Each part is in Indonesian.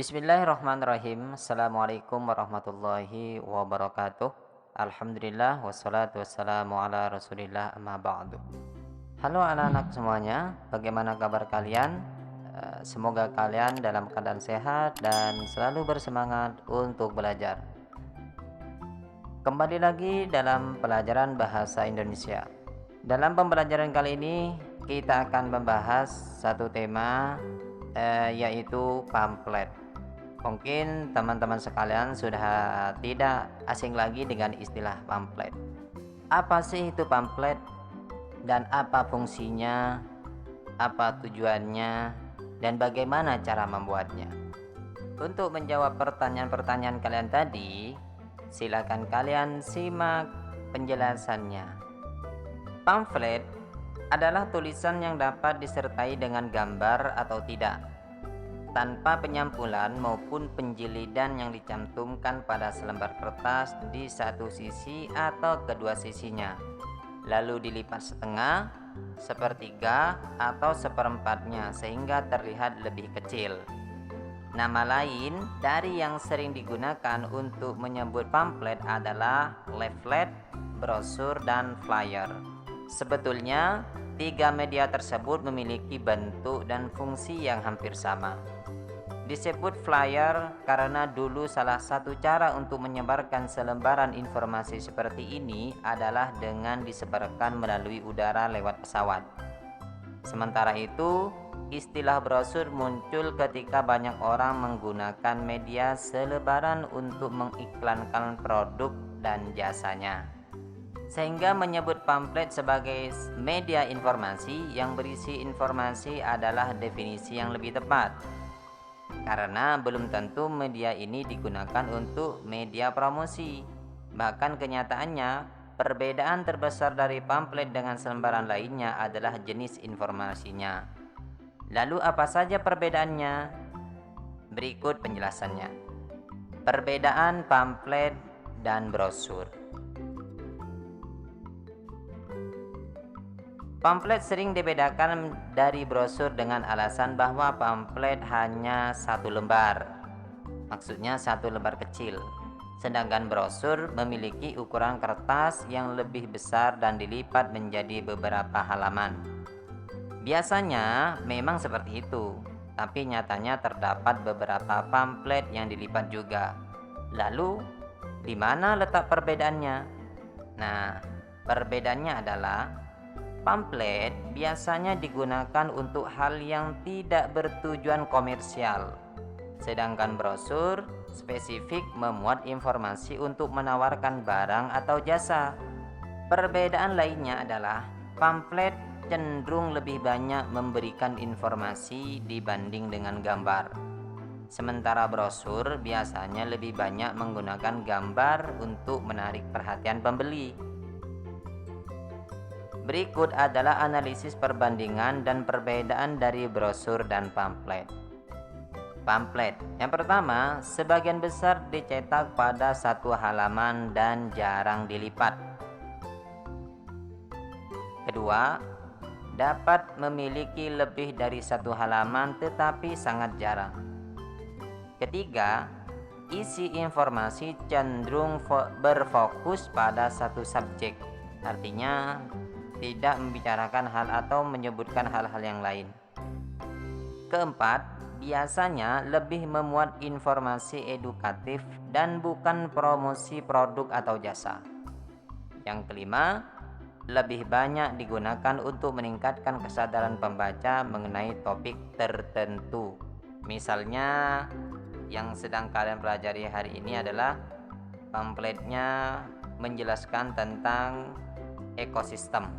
Bismillahirrahmanirrahim. Assalamualaikum warahmatullahi wabarakatuh. Alhamdulillah wassalatu wassalamu ala Rasulillah amma ba'du. Halo anak-anak semuanya, bagaimana kabar kalian? Semoga kalian dalam keadaan sehat dan selalu bersemangat untuk belajar. Kembali lagi dalam pelajaran bahasa Indonesia. Dalam pembelajaran kali ini kita akan membahas satu tema yaitu pamflet. Mungkin teman-teman sekalian sudah tidak asing lagi dengan istilah pamflet. Apa sih itu pamflet dan apa fungsinya, apa tujuannya, dan bagaimana cara membuatnya? Untuk menjawab pertanyaan-pertanyaan kalian tadi, silakan kalian simak penjelasannya. Pamflet adalah tulisan yang dapat disertai dengan gambar atau tidak, tanpa penyampulan maupun penjilidan yang dicantumkan pada selembar kertas di satu sisi atau kedua sisinya, lalu dilipat setengah, sepertiga, atau seperempatnya sehingga terlihat lebih kecil. Nama lain dari yang sering digunakan untuk menyebut pamflet adalah leaflet, brosur, dan flyer. Sebetulnya, tiga media tersebut memiliki bentuk dan fungsi yang hampir sama. Disebut flyer karena dulu salah satu cara untuk menyebarkan selembaran informasi seperti ini adalah dengan disebarkan melalui udara lewat pesawat. Sementara itu, istilah brosur muncul ketika banyak orang menggunakan media selebaran untuk mengiklankan produk dan jasanya, sehingga menyebut pamflet sebagai media informasi yang berisi informasi adalah definisi yang lebih tepat, karena belum tentu media ini digunakan untuk media promosi. Bahkan kenyataannya, perbedaan terbesar dari pamflet dengan selembaran lainnya adalah jenis informasinya. Lalu apa saja perbedaannya? Berikut penjelasannya. Perbedaan pamflet dan brosur. Pamflet sering dibedakan dari brosur dengan alasan bahwa pamflet hanya satu lembar, maksudnya satu lembar kecil, sedangkan brosur memiliki ukuran kertas yang lebih besar dan dilipat menjadi beberapa halaman. Biasanya memang seperti itu, tapi nyatanya terdapat beberapa pamflet yang dilipat juga. Lalu, di mana letak perbedaannya? Nah, perbedaannya adalah pamflet biasanya digunakan untuk hal yang tidak bertujuan komersial, sedangkan brosur spesifik memuat informasi untuk menawarkan barang atau jasa. Perbedaan lainnya adalah pamflet cenderung lebih banyak memberikan informasi dibanding dengan gambar, sementara brosur biasanya lebih banyak menggunakan gambar untuk menarik perhatian pembeli. Berikut adalah analisis perbandingan dan perbedaan dari brosur dan pamflet. Pamflet. Yang pertama, sebagian besar dicetak pada satu halaman dan jarang dilipat. Kedua, dapat memiliki lebih dari satu halaman tetapi sangat jarang. Ketiga, isi informasi cenderung berfokus pada satu subjek, artinya tidak membicarakan hal atau menyebutkan hal-hal yang lain. Keempat, biasanya lebih memuat informasi edukatif dan bukan promosi produk atau jasa. Yang kelima, lebih banyak digunakan untuk meningkatkan kesadaran pembaca mengenai topik tertentu. Misalnya, yang sedang kalian pelajari hari ini adalah pamfletnya menjelaskan tentang ekosistem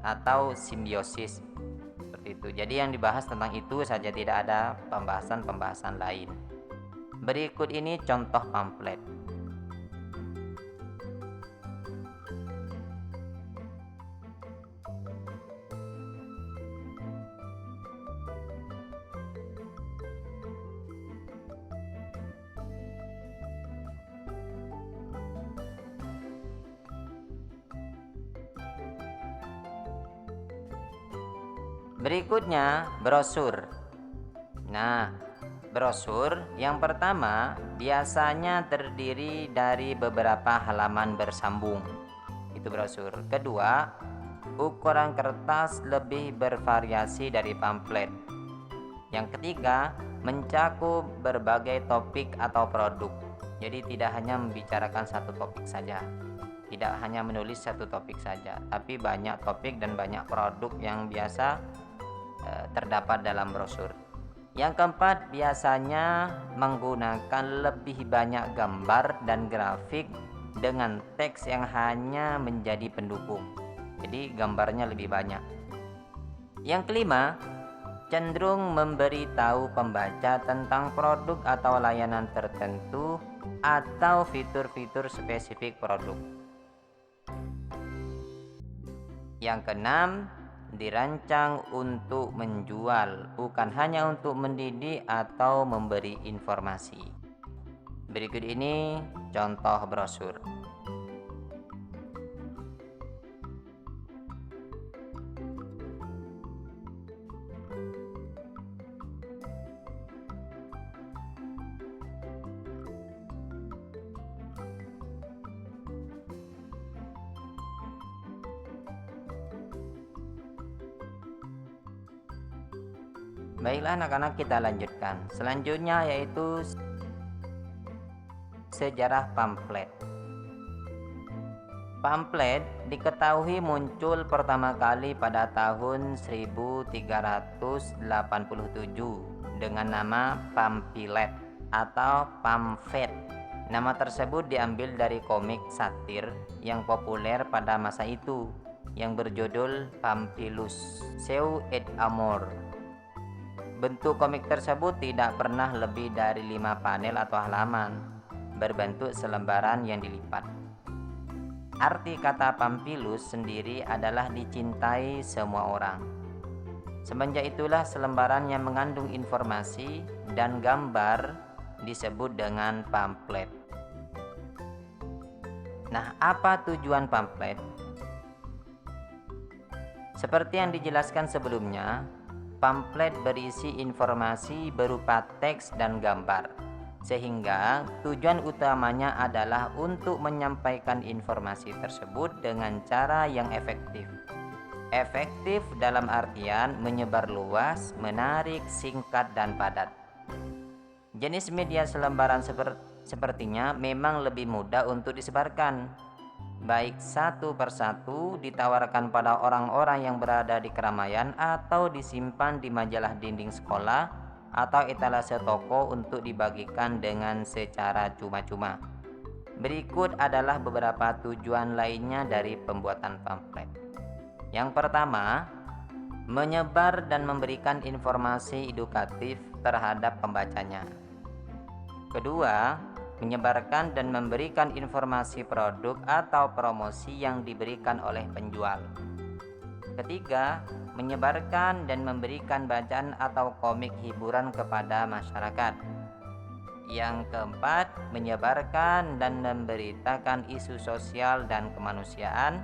atau simbiosis, seperti itu. Jadi yang dibahas tentang itu saja, tidak ada pembahasan-pembahasan lain. Berikut ini contoh pamflet. Berikutnya brosur. Nah, Brosur yang pertama biasanya terdiri dari beberapa halaman bersambung. Itu brosur. Kedua, ukuran kertas lebih bervariasi dari pamflet. Yang ketiga, mencakup berbagai topik atau produk. Jadi tidak hanya membicarakan satu topik saja. Tidak hanya menulis satu topik saja, tapi banyak topik dan banyak produk yang biasa terdapat dalam brosur. Yang keempat, biasanya menggunakan lebih banyak gambar dan grafik dengan teks yang hanya menjadi pendukung. Jadi gambarnya lebih banyak. Yang kelima, cenderung memberitahu pembaca tentang produk atau layanan tertentu atau fitur-fitur spesifik produk. Yang keenam, dirancang untuk menjual, bukan hanya untuk mendidik atau memberi informasi. Berikut ini contoh brosur. Baiklah anak-anak, kita lanjutkan. Selanjutnya yaitu sejarah pamflet. Pamflet diketahui muncul pertama kali pada tahun 1387 dengan nama pamphlet atau pamflet. Nama tersebut diambil dari komik satir yang populer pada masa itu yang berjudul Pamphilus Seu et Amor. Bentuk komik tersebut tidak pernah lebih dari 5 panel atau halaman, berbentuk selembaran yang dilipat. Arti kata Pamphilus sendiri adalah dicintai semua orang. Semenjak itulah selembaran yang mengandung informasi dan gambar disebut dengan pamflet. Nah, apa tujuan pamflet? Seperti yang dijelaskan sebelumnya, pamflet berisi informasi berupa teks dan gambar, sehingga tujuan utamanya adalah untuk menyampaikan informasi tersebut dengan cara yang efektif. Efektif dalam artian menyebar luas, menarik, singkat, dan padat. Jenis media selembaran sepertinya memang lebih mudah untuk disebarkan, baik satu persatu ditawarkan pada orang-orang yang berada di keramaian atau disimpan di majalah dinding sekolah atau etalase toko untuk dibagikan dengan secara cuma-cuma. Berikut adalah beberapa tujuan lainnya dari pembuatan pamflet. Yang pertama, menyebar dan memberikan informasi edukatif terhadap pembacanya. Kedua, menyebarkan dan memberikan informasi produk atau promosi yang diberikan oleh penjual. Ketiga, menyebarkan dan memberikan bacaan atau komik hiburan kepada masyarakat. Yang keempat, menyebarkan dan memberitakan isu sosial dan kemanusiaan.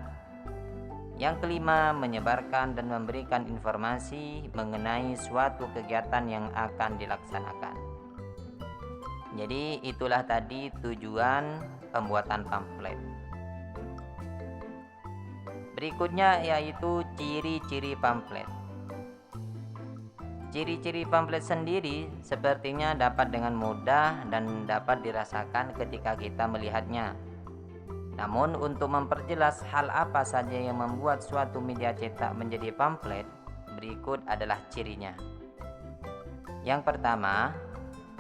Yang kelima, menyebarkan dan memberikan informasi mengenai suatu kegiatan yang akan dilaksanakan. Jadi itulah tadi tujuan pembuatan pamflet. Berikutnya yaitu ciri-ciri pamflet. Ciri-ciri pamflet sendiri sepertinya dapat dengan mudah dan dapat dirasakan ketika kita melihatnya. Namun untuk memperjelas hal apa saja yang membuat suatu media cetak menjadi pamflet, berikut adalah cirinya. Yang pertama,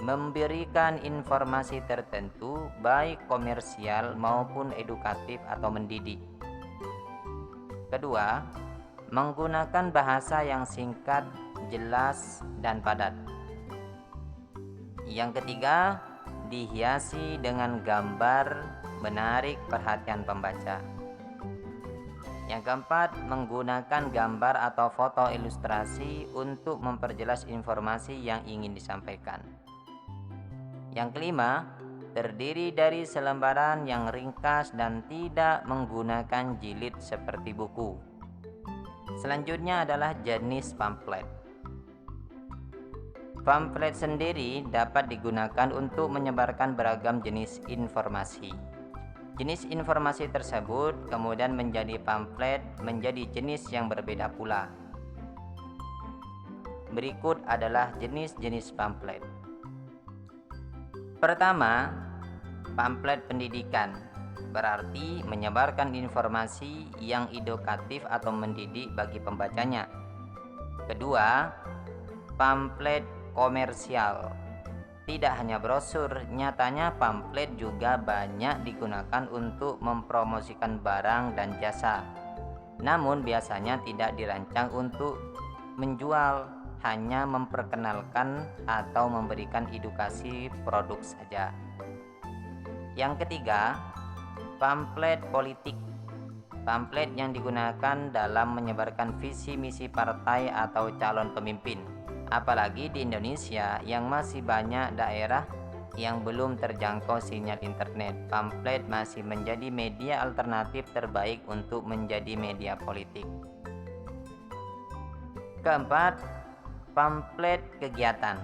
memberikan informasi tertentu baik komersial maupun edukatif atau mendidik. Kedua, menggunakan bahasa yang singkat, jelas, dan padat. Yang ketiga, dihiasi dengan gambar menarik perhatian pembaca. Yang keempat, menggunakan gambar atau foto ilustrasi untuk memperjelas informasi yang ingin disampaikan. Yang kelima, terdiri dari selembaran yang ringkas dan tidak menggunakan jilid seperti buku. Selanjutnya adalah jenis pamflet. Pamflet sendiri dapat digunakan untuk menyebarkan beragam jenis informasi. Jenis informasi tersebut kemudian menjadi pamflet menjadi jenis yang berbeda pula. Berikut adalah jenis-jenis pamflet. Pertama, pamflet pendidikan, berarti menyebarkan informasi yang edukatif atau mendidik bagi pembacanya. Kedua, pamflet komersial. Tidak hanya brosur, nyatanya pamflet juga banyak digunakan untuk mempromosikan barang dan jasa. Namun biasanya tidak dirancang untuk menjual, hanya memperkenalkan atau memberikan edukasi produk saja. Yang ketiga, pamflet politik. Pamflet yang digunakan dalam menyebarkan visi misi partai atau calon pemimpin. Apalagi di Indonesia yang masih banyak daerah yang belum terjangkau sinyal internet, pamflet masih menjadi media alternatif terbaik untuk menjadi media politik. Keempat, pamflet kegiatan.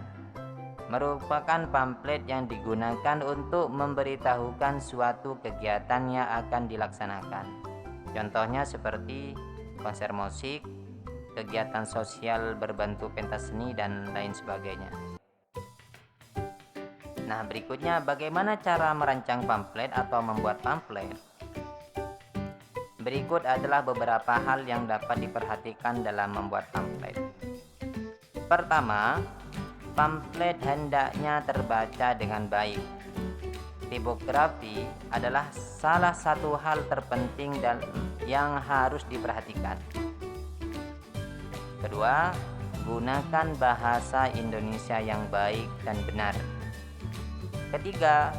Merupakan pamflet yang digunakan untuk memberitahukan suatu kegiatan yang akan dilaksanakan. Contohnya seperti konser musik, kegiatan sosial berbentuk pentas seni, dan lain sebagainya. Nah, berikutnya bagaimana cara merancang pamflet atau membuat pamflet? Berikut adalah beberapa hal yang dapat diperhatikan dalam membuat pamflet. Pertama, pamflet hendaknya terbaca dengan baik. Tipografi adalah salah satu hal terpenting dan yang harus diperhatikan. Kedua, gunakan bahasa Indonesia yang baik dan benar. Ketiga,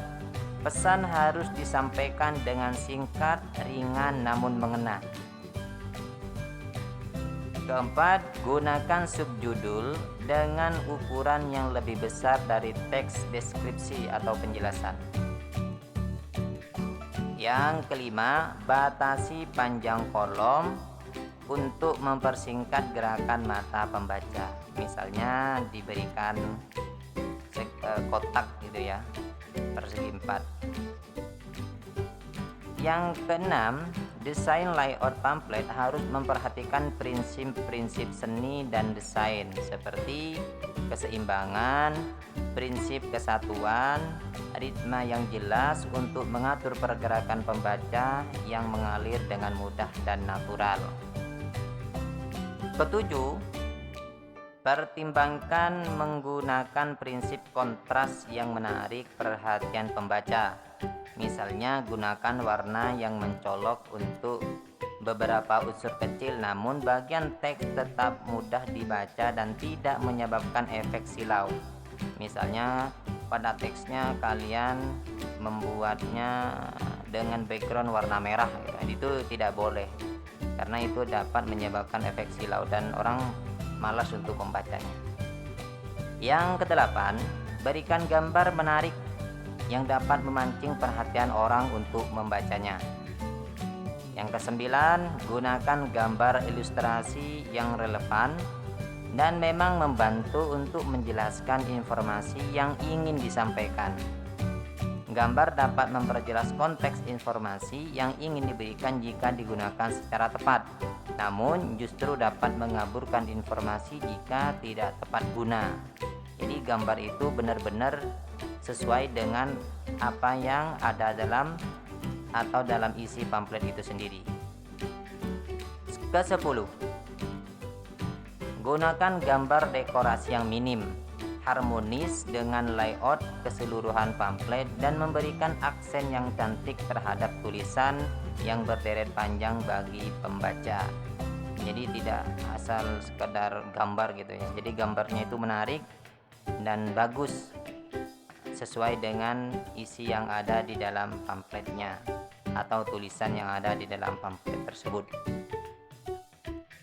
pesan harus disampaikan dengan singkat, ringan namun mengena. Keempat, gunakan subjudul dengan ukuran yang lebih besar dari teks deskripsi atau penjelasan. Yang kelima, batasi panjang kolom untuk mempersingkat gerakan mata pembaca. Misalnya diberikan kotak gitu ya, persegi 4. Yang keenam, desain layout pamflet harus memperhatikan prinsip-prinsip seni dan desain seperti keseimbangan, prinsip kesatuan, ritme yang jelas untuk mengatur pergerakan pembaca yang mengalir dengan mudah dan natural. Ketujuh, pertimbangkan menggunakan prinsip kontras yang menarik perhatian pembaca. Misalnya gunakan warna yang mencolok untuk beberapa unsur kecil, namun bagian teks tetap mudah dibaca dan tidak menyebabkan efek silau. Misalnya pada teksnya kalian membuatnya dengan background warna merah, itu tidak boleh, karena itu dapat menyebabkan efek silau dan orang malas untuk membacanya. Yang kedelapan, berikan gambar menarik yang dapat memancing perhatian orang untuk membacanya. Yang kesembilan, gunakan gambar ilustrasi yang relevan dan memang membantu untuk menjelaskan informasi yang ingin disampaikan. Gambar dapat memperjelas konteks informasi yang ingin diberikan jika digunakan secara tepat, namun justru dapat mengaburkan informasi jika tidak tepat guna. Jadi gambar itu benar-benar sesuai dengan apa yang ada dalam isi pamflet itu sendiri. Ke-10, gunakan gambar dekorasi yang minim, harmonis dengan layout keseluruhan pamflet dan memberikan aksen yang cantik terhadap tulisan yang berderet panjang bagi pembaca. Jadi tidak asal sekedar gambar gitu ya. Jadi gambarnya itu menarik dan bagus sesuai dengan isi yang ada di dalam pamfletnya atau tulisan yang ada di dalam pamflet tersebut.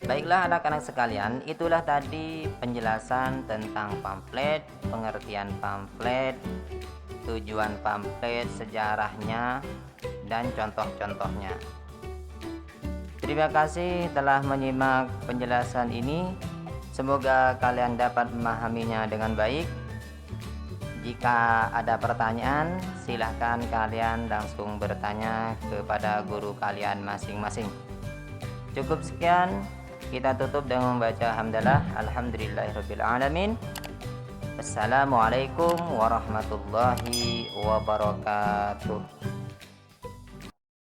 Baiklah anak-anak sekalian, itulah tadi penjelasan tentang pamflet, pengertian pamflet, tujuan pamflet, sejarahnya, dan contoh-contohnya. Terima kasih telah menyimak penjelasan ini. Semoga kalian dapat memahaminya dengan baik. Jika ada pertanyaan, silahkan kalian langsung bertanya kepada guru kalian masing-masing. Cukup sekian, kita tutup dengan membaca hamdalah. Alhamdulillahirabbil alamin. Assalamualaikum warahmatullahi wabarakatuh.